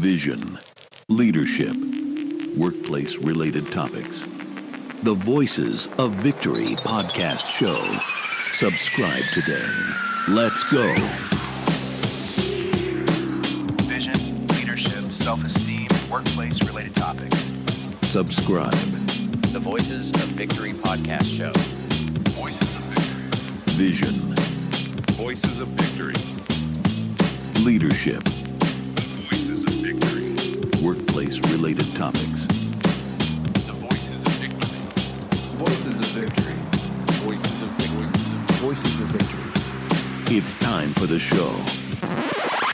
vision, leadership, workplace-related topics. The Voices of Victory podcast show. Subscribe today. Let's go. Vision, leadership, self-esteem, workplace-related topics. Subscribe. The Voices of Victory podcast show. Voices of Victory. Vision, Voices of Victory. leadership, Voices of Victory. workplace-related topics. The Voices of Victory. Voices of Victory. Voices of Victory. Voices of Victory. It's time for the show.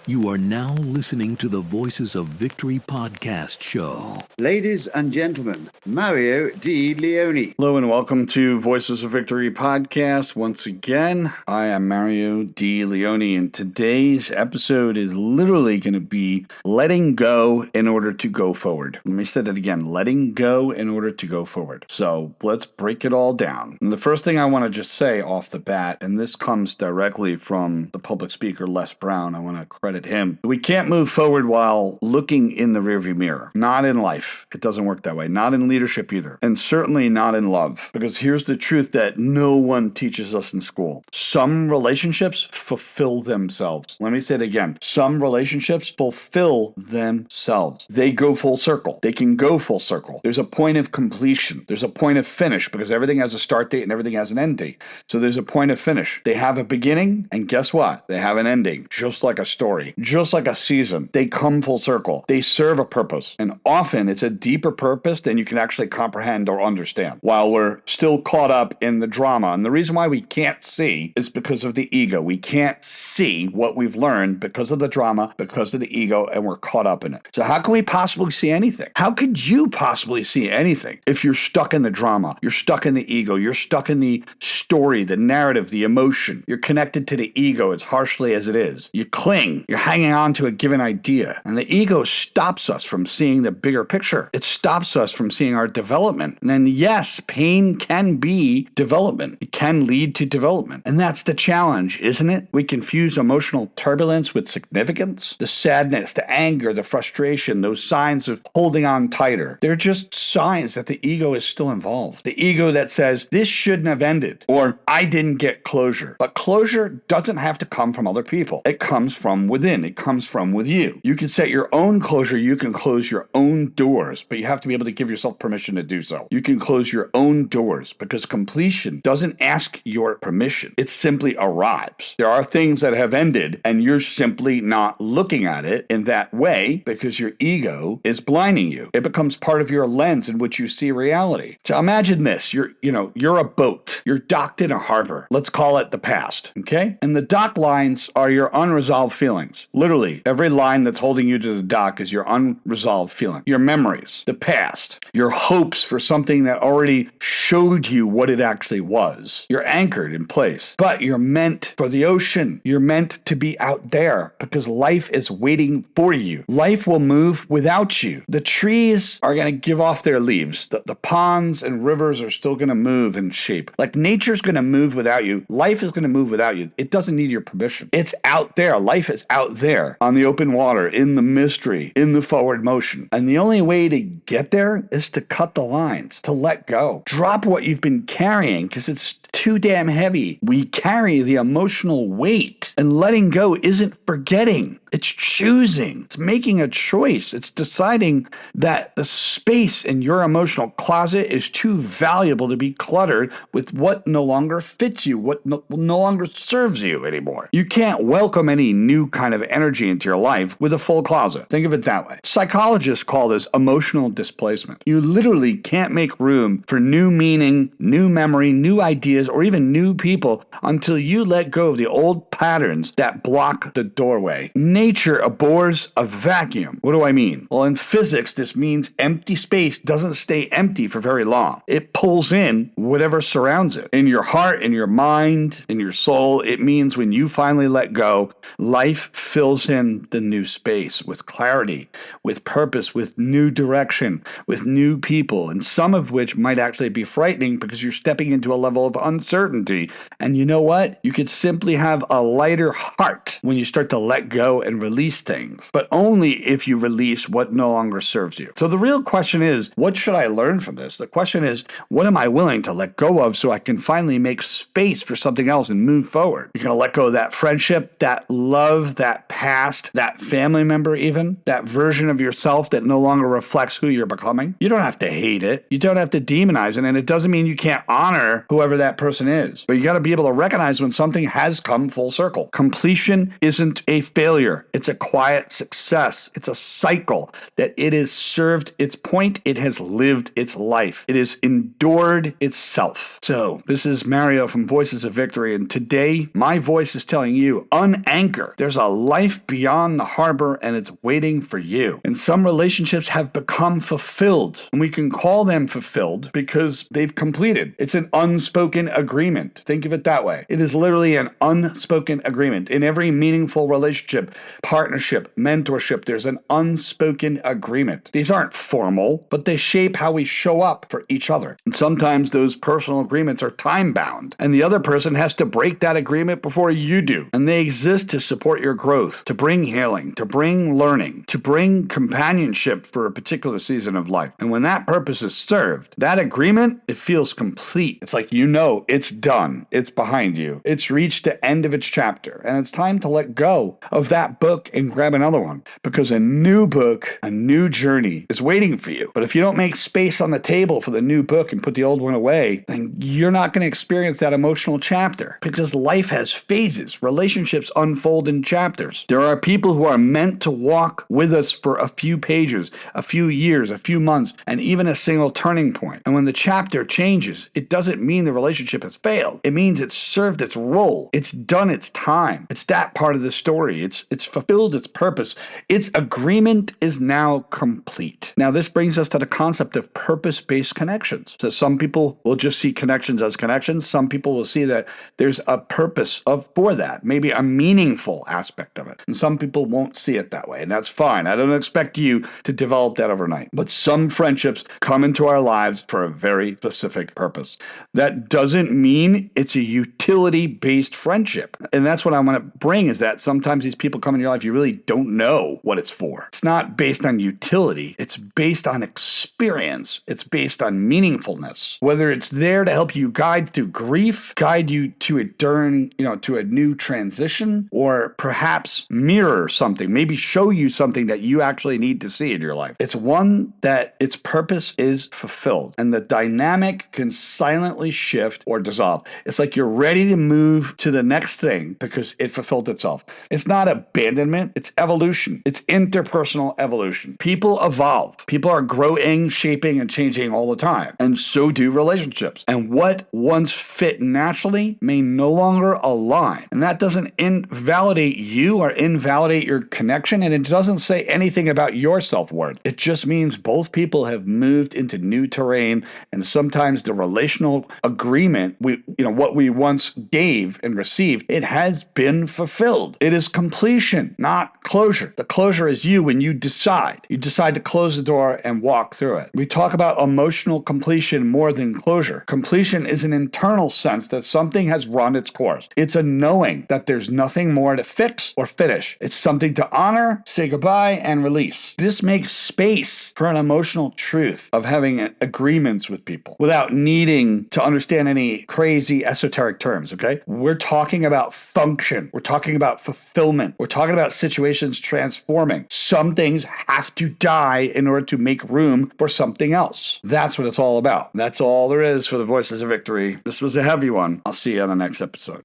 You are now listening to the Voices of Victory podcast show. Ladies and gentlemen, Mario Di Leone. Hello and welcome to Voices of Victory podcast. Once again, I am Mario Di Leone, and today's episode is literally going to be letting go in order to go forward. Let me say that again, letting go in order to go forward. So let's break it all down. And the first thing I want to just say off the bat, and this comes directly from the public speaker Les Brown, I want to credit him. We can't move forward while looking in the rearview mirror. Not in life. It doesn't work that way. Not in leadership either. And certainly not in love. Because here's the truth that no one teaches us in school. Some relationships fulfill themselves. Let me say it again. Some relationships fulfill themselves. They go full circle. They can go full circle. There's a point of completion. There's a point of finish because everything has a start date and everything has an end date. So there's a point of finish. They have a beginning, and guess what? They have an ending. Just like a story. Just like a season, they come full circle. They serve a purpose. And often it's a deeper purpose than you can actually comprehend or understand while we're still caught up in the drama. And the reason why we can't see is because of the ego. We can't see what we've learned because of the drama, because of the ego, and we're caught up in it. So how can we possibly see anything? How could you possibly see anything if you're stuck in the drama? You're stuck in the ego. You're stuck in the story, the narrative, the emotion. You're connected to the ego as harshly as it is. You cling. You're hanging on to a given idea. And the ego stops us from seeing the bigger picture. It stops us from seeing our development. And then, yes, pain can be development. It can lead to development. And that's the challenge, isn't it? We confuse emotional turbulence with significance. The sadness, the anger, the frustration, those signs of holding on tighter. They're just signs that the ego is still involved. The ego that says, this shouldn't have ended, or I didn't get closure. But closure doesn't have to come from other people. It comes from within. It comes from with you. You can set your own closure. You can close your own doors, but you have to be able to give yourself permission to do so. You can close your own doors because completion doesn't ask your permission. It simply arrives. There are things that have ended and you're simply not looking at it in that way because your ego is blinding you. It becomes part of your lens in which you see reality. So imagine this. You're a boat. You're docked in a harbor. Let's call it the past, okay? And the dock lines are your unresolved feelings. Literally, every line that's holding you to the dock is your unresolved feeling, your memories, the past, your hopes for something that already showed you what it actually was. You're anchored in place, but you're meant for the ocean. You're meant to be out there because life is waiting for you. Life will move without you. The trees are going to give off their leaves. The ponds and rivers are still going to move and shape. Like nature's going to move without you. Life is going to move without you. It doesn't need your permission. It's out there. Life is out there on the open water, in the mystery, in the forward motion. And the only way to get there is to cut the lines, to let go. Drop what you've been carrying because it's too damn heavy. We carry the emotional weight, and letting go isn't forgetting. It's choosing. It's making a choice. It's deciding that the space in your emotional closet is too valuable to be cluttered with what no longer fits you, what no longer serves you anymore. You can't welcome any new kind of energy into your life with a full closet. Think of it that way. Psychologists call this emotional displacement. You literally can't make room for new meaning, new memory, new ideas, or even new people until you let go of the old patterns that block the doorway. Nature abhors a vacuum. What do I mean? Well, in physics, this means empty space doesn't stay empty for very long. It pulls in whatever surrounds it. In your heart, in your mind, in your soul, it means when you finally let go, life fills in the new space with clarity, with purpose, with new direction, with new people, and some of which might actually be frightening because you're stepping into a level of uncertainty. And you know what? You could simply have a lighter heart when you start to let go and release things, but only if you release what no longer serves you. So the real question is, what should I learn from this? The question is, what am I willing to let go of so I can finally make space for something else and move forward? You're going to let go of that friendship, that love, that past, that family member even, that version of yourself that no longer reflects who you're becoming. You don't have to hate it. You don't have to demonize it. And it doesn't mean you can't honor whoever that person is. But you got to be able to recognize when something has come full circle. Completion isn't a failure. It's a quiet success. It's a cycle that it has served its point. It has lived its life. It has endured itself. So this is Mario from Voices of Victory. And today my voice is telling you, unanchor. There's a life beyond the harbor and it's waiting for you. And some relationships have become fulfilled. And we can call them fulfilled because they've completed. It's an unspoken agreement. Think of it that way. It is literally an unspoken agreement. In every meaningful relationship, partnership, mentorship, there's an unspoken agreement. These aren't formal, but they shape how we show up for each other. And sometimes those personal agreements are time bound, and the other person has to break that agreement before you do. And they exist to support your growth, to bring healing, to bring learning, to bring companionship for a particular season of life. And when that purpose is served, that agreement, it feels complete. It's like, it's done. It's behind you. It's reached the end of its chapter. And it's time to let go of that book and grab another one, because a new book, a new journey is waiting for you. But if you don't make space on the table for the new book and put the old one away, then you're not going to experience that emotional chapter, because life has phases. Relationships unfold in chapters. There are people who are meant to walk with us for a few pages, a few years, a few months, and even a single turning point. And when the chapter changes, it doesn't mean the relationship has failed. It means it's served its role. It's done its time. It's that part of the story. It's fulfilled its purpose. Its agreement is now complete. Now, this brings us to the concept of purpose-based connections. So some people will just see connections as connections. Some people will see that there's a purpose for that, maybe a meaningful aspect of it. And some people won't see it that way, and that's fine. I don't expect you to develop that overnight. But some friendships come into our lives for a very specific purpose. That doesn't mean it's a utility-based friendship. And that's what I want to bring, is that sometimes these people come in your life, you really don't know what it's for. It's not based on utility. It's based on experience. It's based on meaningfulness. Whether it's there to help you guide through grief, guide you to a new transition, or perhaps mirror something, maybe show you something that you actually need to see in your life. It's one that its purpose is fulfilled, and the dynamic can silently shift or dissolve. It's like you're ready to move to the next thing because it fulfilled itself. It's not abandonment, it's evolution. It's interpersonal evolution. People evolve. People are growing, shaping, and changing all the time. And so do relationships. And what once fit naturally may no longer align. And that doesn't invalidate you or invalidate your connection, and it doesn't say anything about your self-worth. It just means both people have moved into new terrain, and sometimes the relational agreement, what we once gave and received, it has been fulfilled. It is completion, not closure. The closure is you when you decide. You decide to close the door and walk through it. We talk about emotional completion more than closure. Completion is an internal sense that something has run its course. It's a knowing that there's nothing more to fix or finish. It's something to honor, say goodbye, and release. This makes space for an emotional truth of having agreements with people without needing to understand any crazy esoteric terms, okay? We're talking about function. We're talking about fulfillment. We're talking about situations transforming. Some things have to die in order to make room for something else. That's what it's all about. That's all there is for the Voices of Victory. This was a heavy one. I'll see you on the next episode.